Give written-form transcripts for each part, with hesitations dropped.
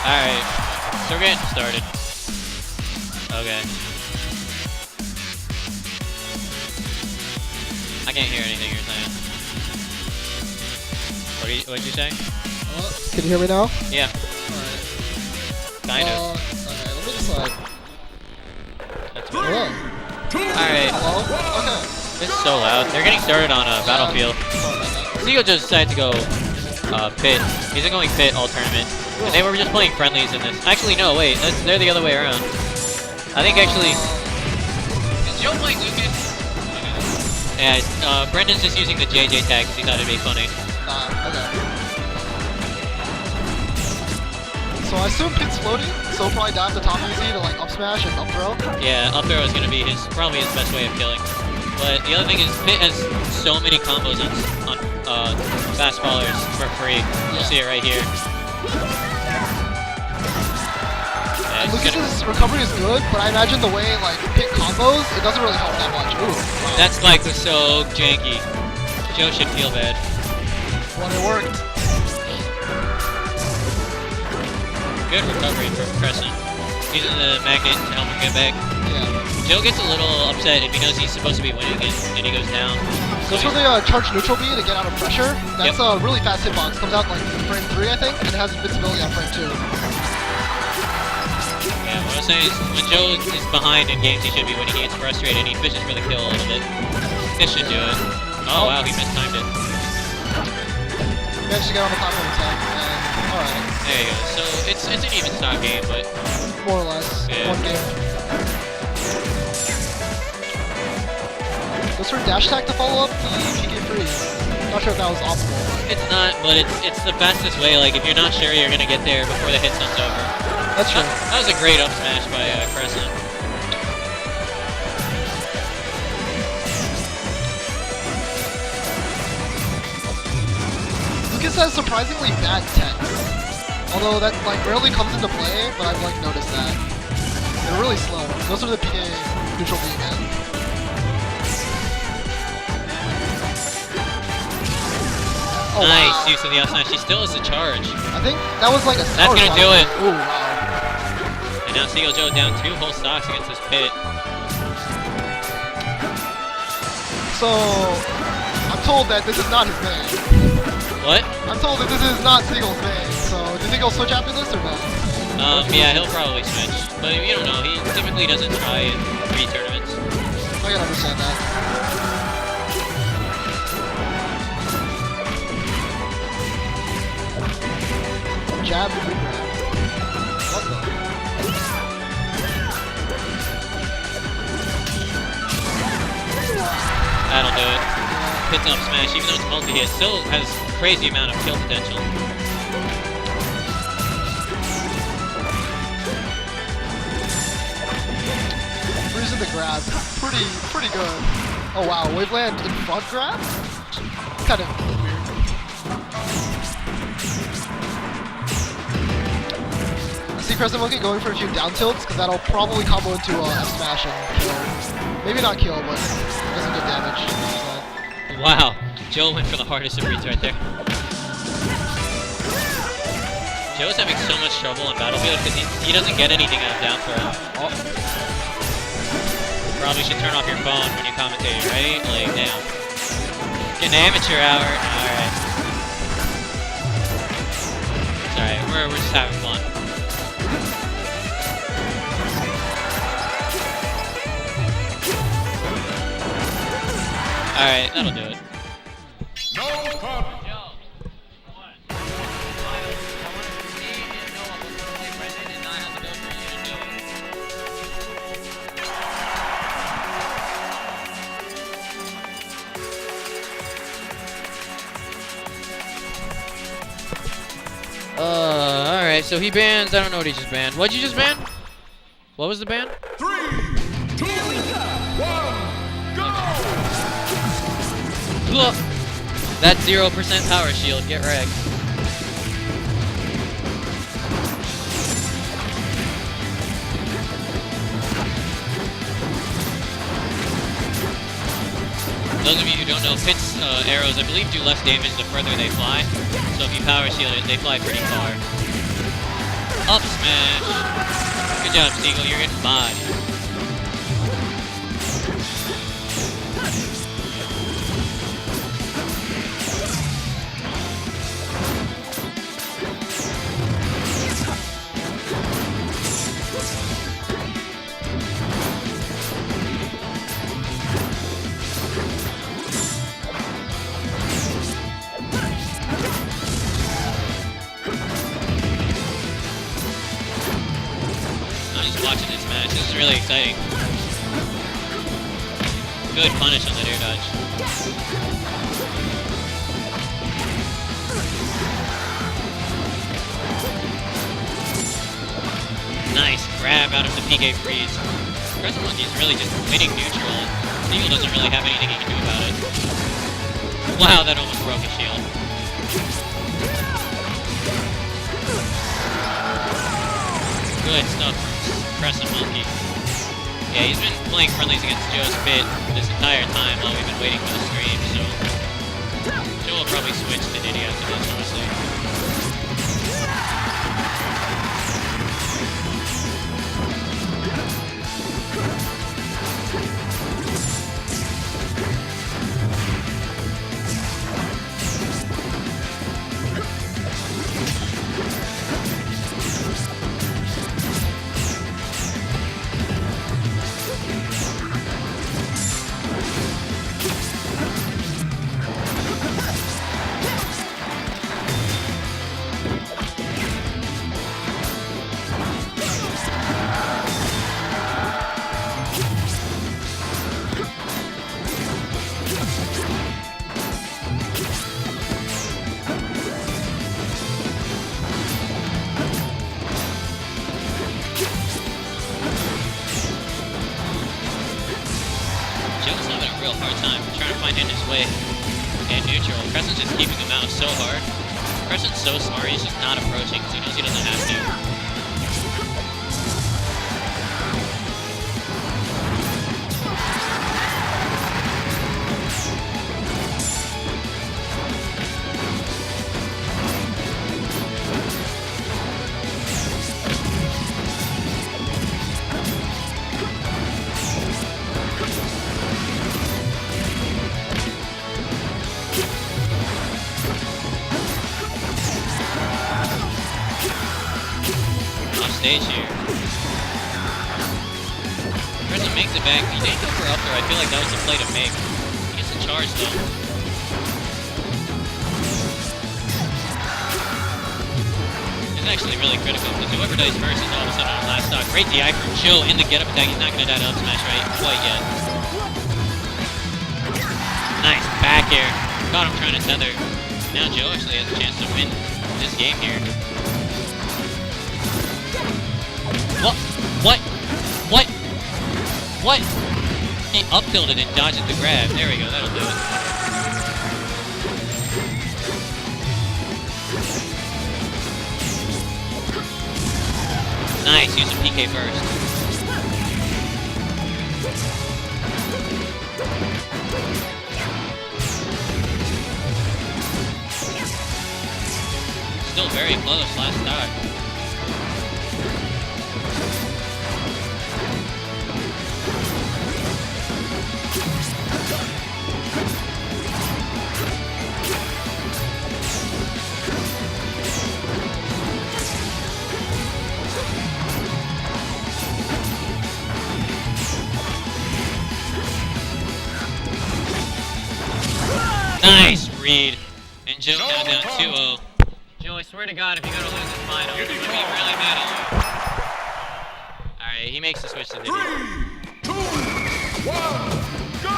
Alright, so we're getting started. Okay. I can't hear anything you're saying. What'd you say? Can you hear me now? Yeah. Alright. Kind of. Okay, let me decide. That's Hello? Alright. Hello? Okay. This is so loud. They're getting started on a battlefield. Seagull just decided to go pit. He's been going pit all tournament. And they were just playing friendlies in this. Actually, no, wait. They're the other way around. I think actually... Is Joe playing Lucas? Yeah, Brendan's just using the JJ tag because he thought it'd be funny. Okay. So I assume Pit's floating, so probably dive the top easy to like up smash and up throw. Yeah, up throw is going to be probably his best way of killing. But the other thing is, Pit has so many combos on fast fallers for free. You'll see it right here. Yeah, Lucas's recovery is good, but I imagine the way like Pit combos, it doesn't really help that much. Ooh, wow. That spike was so janky. Joe should feel bad. But it worked. Good recovery from Crescent. Using the magnet to help him get back. Yeah. Joe gets a little upset if he knows he's supposed to be winning and he goes down. Goes for the charge neutral B to get out of pressure. That's a really fast hitbox. Comes out like frame 3, I think, and it has invincibility on frame 2. Yeah, what I was saying is when Joe is behind in games he should be winning, he gets frustrated and he fishes for the kill a little bit. This should do it. Oh wow, he mistimed it. Managed to get on the platform attack, and alright. There you go. So it's an even stock game, but more or less. Yeah. One game. Goes for dash attack to follow up the PK freeze. Not sure if that was optimal. it's not. But it's the fastest way. Like if you're not sure you're gonna get there before the hit stun's over. That's true. That was a great up smash by Crescent. Lucas has surprisingly bad tech. Although that like rarely comes into play, but I've like noticed that. They're really slow. Those are the PK neutral B, man. Oh, Nice wow. use of the up smash. She still has the charge. I think that was like a That's gonna do it. Ooh, wow. And now Seagull Joe down 2 whole stocks against this Pit. So I'm told that this is not his main. What? I'm told that this is not Seagull's main. So do you think he'll switch after this or no? Yeah, he'll probably switch. But you don't know. He typically doesn't try in 3 tournaments. I can understand that. Jab and grab. What the? That'll do it. Pit's up smash, even though it's multi-hit, still has crazy amount of kill potential. Freezing the grab. Pretty good. Oh wow, Waveland in front grab? Kind of weird. I see Crescent Monkey going for a few down tilts, because that'll probably combo into F smash and kill. Maybe not kill, but doesn't get damage. So. Wow, Joe went for the hardest of reads right there. Joe's having so much trouble in Battlefield because he doesn't get anything out of down throw. Oh. Probably should turn off your phone when you commentate, right? Like, damn. Get an amateur hour. Alright. It's alright, we're just having fun. Alright, that'll do it. No problem. Alright, so he bans, I don't know what he just banned. What'd you just ban? What was the ban? 3, 2, 1, go! Look! That 0% power shield, get wrecked. Those of you who don't know, Pit's arrows, I believe, do less damage the further they fly. So if you power shield it, they fly pretty far. Up smash. Good job, Seagull. You're getting bodied. Watching this match. This is really exciting. Good punish on that air dodge. Nice grab out of the PK freeze. Crescent Monkey is really just winning neutral, and Seagull doesn't really have anything he can do about it. Wow, that almost broke his shield. Good stuff. Crescent Monkey. Yeah, he's been playing friendlies against Joe's Pit this entire time while we've been waiting for the stream, so Joe will probably switch to Diddy after this, honestly. Crescent's just keeping him out so hard. Crescent's so smart, he's just not approaching because he knows he doesn't have to. Stage here. Crescent makes it back. He didn't go for up there. I feel like that was the play to make. He gets the charge though. It's actually really critical because whoever dies first is all of a sudden on last stock. Great DI from Joe in the get-up attack. He's not going to die to up smash right quite yet. Nice back air. Caught him trying to tether. Now Joe actually has a chance to win this game here. What? What? What? What? He up tilted and dodged the grab. There we go, that'll do it. Nice, use a PK first. Still very close, last stock. Nice read. And Joe now down 2-0. Joe, I swear to God, if you're gonna lose this final, I'm gonna be really mad at you. Alright, he makes the switch to Diddy. 3, 2, 1, go!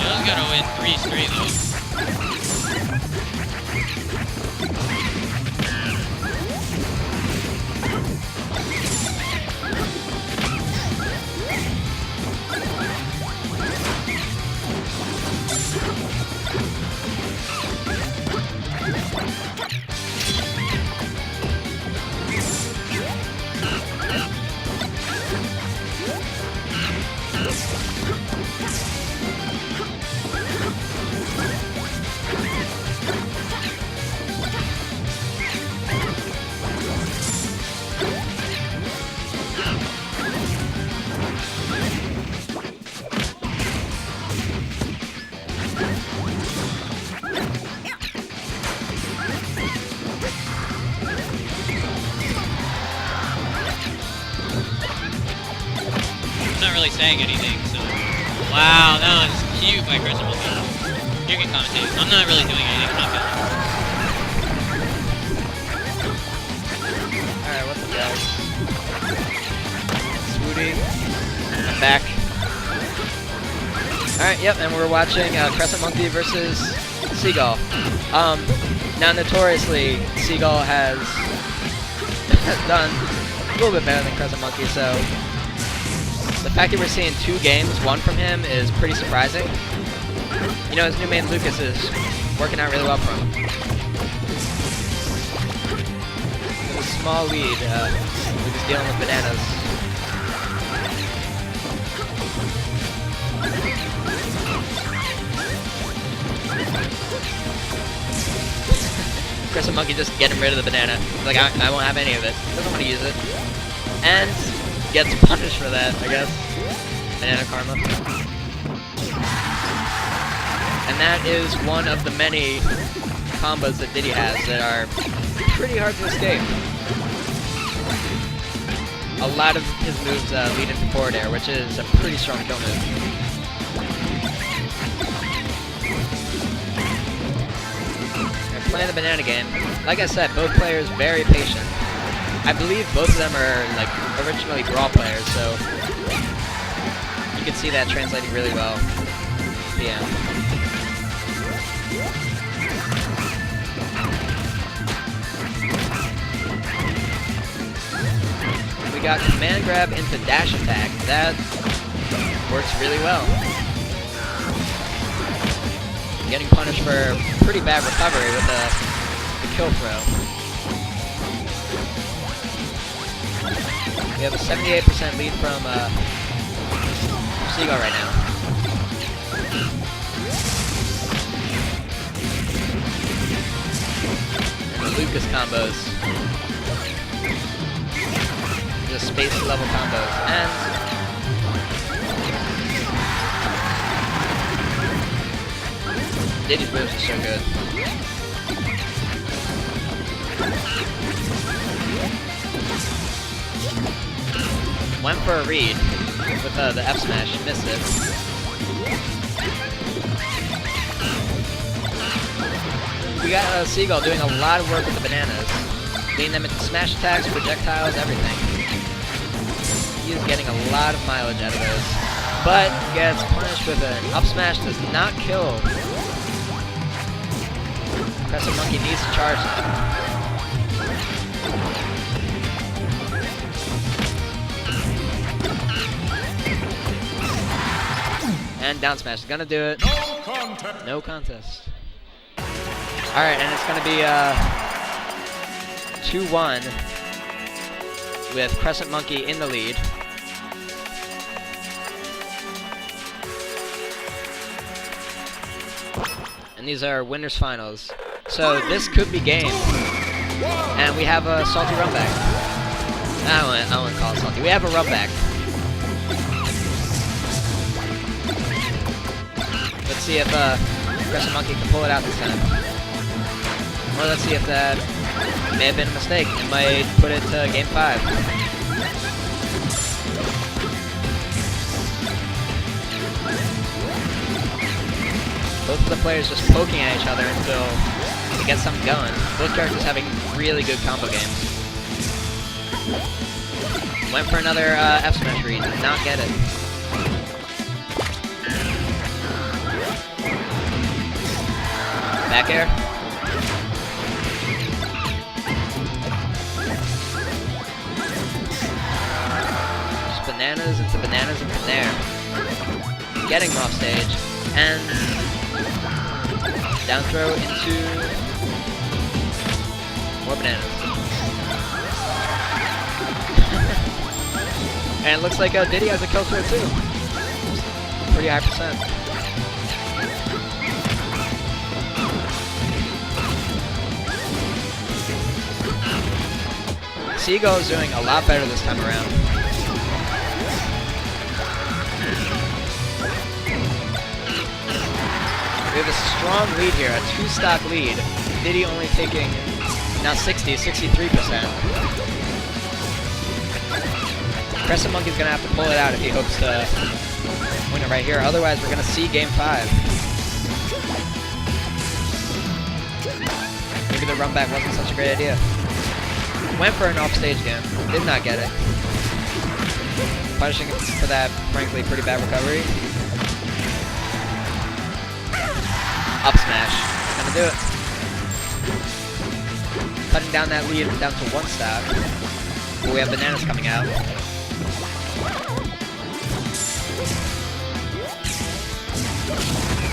Joe's gotta win 3 straight though. saying anything, so... Wow, that was cute by Crescent Monkey. You can commentate. I'm not really doing anything, I'm not feeling it. Alright, what's up, guys? Swooty. I'm back. Alright, yep, and we're watching Crescent Monkey versus Seagull. Now, notoriously, Seagull has done a little bit better than Crescent Monkey, so the fact that we're seeing 2 games, 1 from him, is pretty surprising. You know, his new main Lucas is working out really well for him. With a small lead, Lucas dealing with bananas. Crescent Monkey just getting rid of the banana. He's like, I won't have any of it. Doesn't want to use it. And gets punished for that, I guess. Banana karma. And that is one of the many combos that Diddy has that are pretty hard to escape. A lot of his moves lead into forward air, which is a pretty strong kill move. Playing the banana game. Like I said, both players very patient. I believe both of them are like originally Brawl players, so you can see that translating really well. Yeah. We got command grab into dash attack. That works really well. Getting punished for pretty bad recovery with the kill throw. We have a 78% lead from Seagull right now. And the Lucas combos. Just space level combos. And Diddy's moves are so good. Went for a read with the F smash, missed it. We got Seagull doing a lot of work with the bananas, getting them into smash attacks, projectiles, everything. He is getting a lot of mileage out of those, but gets punished with an up smash. Does not kill. Crescent Monkey needs to charge that. And down smash is gonna do it. No contest. No contest. Alright, and it's gonna be 2-1 with Crescent Monkey in the lead. And these are winners finals. So this could be game. And we have a salty run back. I wouldn't call it salty. We have a run back. Let's see if Crescent Monkey can pull it out this time. Or let's see if that may have been a mistake. It might put it to game 5. Both of the players just poking at each other until they get something going. Both characters having really good combo games. Went for another F smash read, did not get it. Back air. Just bananas into bananas into there. Getting him off stage. And down throw into more bananas. And it looks like Diddy has a kill throw too. Pretty high percent. Seagull is doing a lot better this time around. We have a strong lead here, a 2-stock lead. Diddy only taking now 63%. Crescent Monkey's gonna have to pull it out if he hopes to win it right here. Otherwise, we're gonna see Game 5. Maybe the run back wasn't such a great idea. Went for an off-stage game. Did not get it. Punishing for that, frankly, pretty bad recovery. Up smash. Gonna do it. Cutting down that lead down to 1 stock. But we have bananas coming out.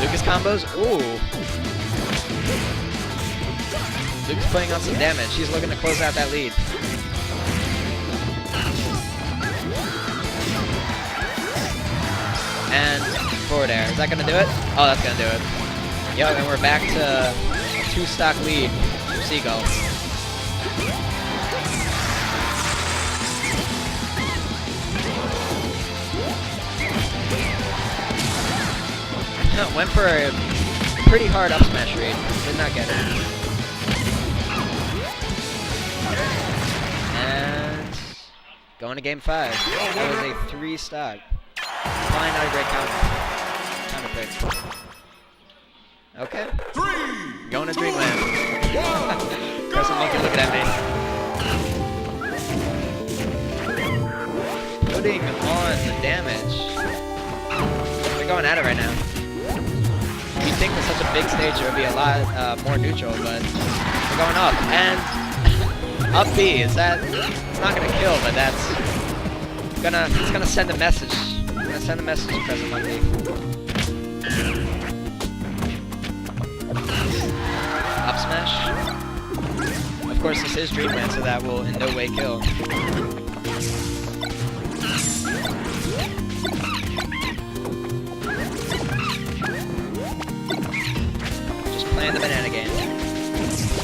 Lucas combos. Ooh. Lucas putting on some damage. He's looking to close out that lead. And forward air. Is that gonna do it? Oh, that's gonna do it. Yo, and we're back to a 2-stock lead for Seagull. Went for a pretty hard up smash read. Did not get it. And going to Game 5. That was a 3-stock. Probably not a great counter pick. Okay. Going to Dreamland. Crescent Monkey looking at me. Putting on the damage. They're going at it right now. You'd think with such a big stage it would be a lot more neutral, but we're going up. And up B, is that, it's not gonna kill, but that's it's gonna send a message. It's gonna send a message to Crescent Monkey. Up smash. Of course this is Dreamland, so that will in no way kill. Playing the banana game.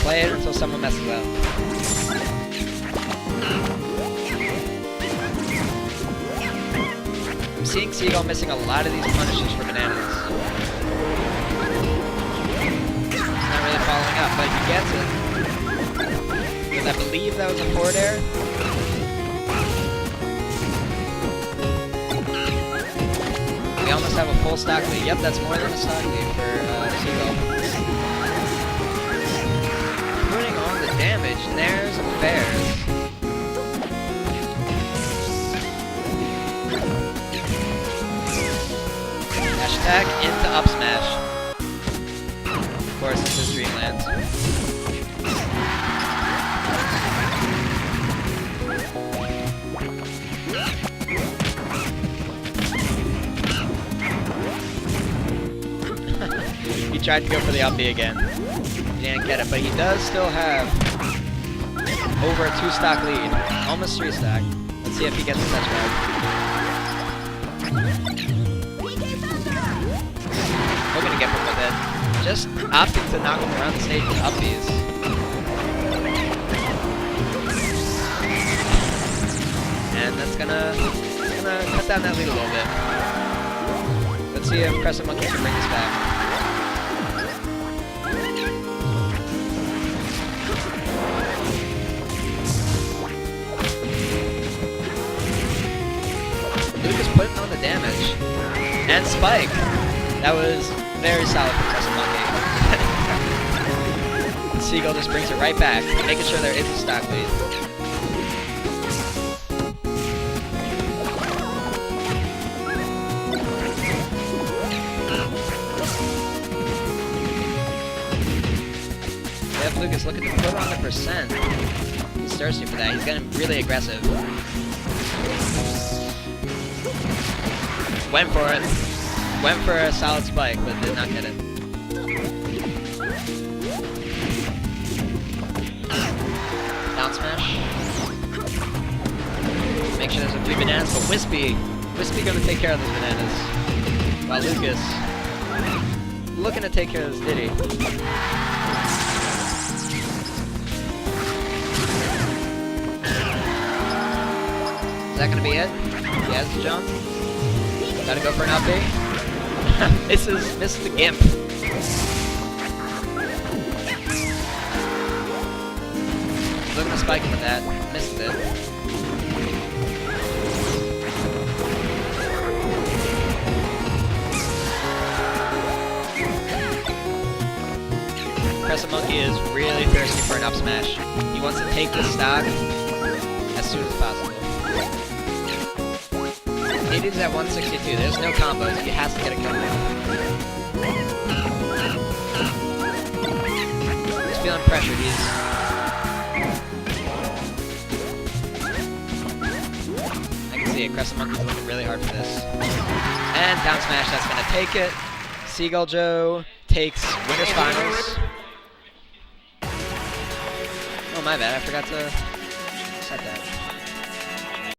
Play it until someone messes up. I'm seeing Seagull missing a lot of these punishes for bananas. He's not really following up, but he gets it. Because I believe that was a forward air. We almost have a full stock lead. Yep, that's more than a stock lead for Seagull. Putting on the damage, there's affairs. Dash attack into up smash. Of course, this is Dreamland. He tried to go for the up B again. He didn't get it, but he does still have over a 2-stock lead. Almost 3-stock. Let's see if he gets a touchback. We're gonna get him with it. Just opting to knock him around the stage with up Bs. And that's gonna cut down that lead a little bit. Let's see if Crescent Monkey can bring this back. Lucas putting on the damage. And Spike. That was very solid for Crescent Monkey. Seagull just brings it right back, making sure there is a stock lead. If Lucas looking to put on the percent. He's thirsty for that. He's getting really aggressive. Went for it. Went for a solid spike, but did not get it. Down smash. Make sure there's a few bananas, but Wispy gonna take care of those bananas. While Lucas looking to take care of this Diddy. Is that gonna be it? Yes, jump. Gotta go for an up B. Misses the gimp. Looking to spike him with that. Missed it. He is really thirsty for an up smash. He wants to take the stock as soon as possible. It is at 162. There's no combos. He has to get a combo. He's feeling pressured. I can see it. Crescent Monkey's looking really hard for this. And down smash. That's going to take it. Seagull Joe takes winners finals. Oh, my bad. I forgot to set that.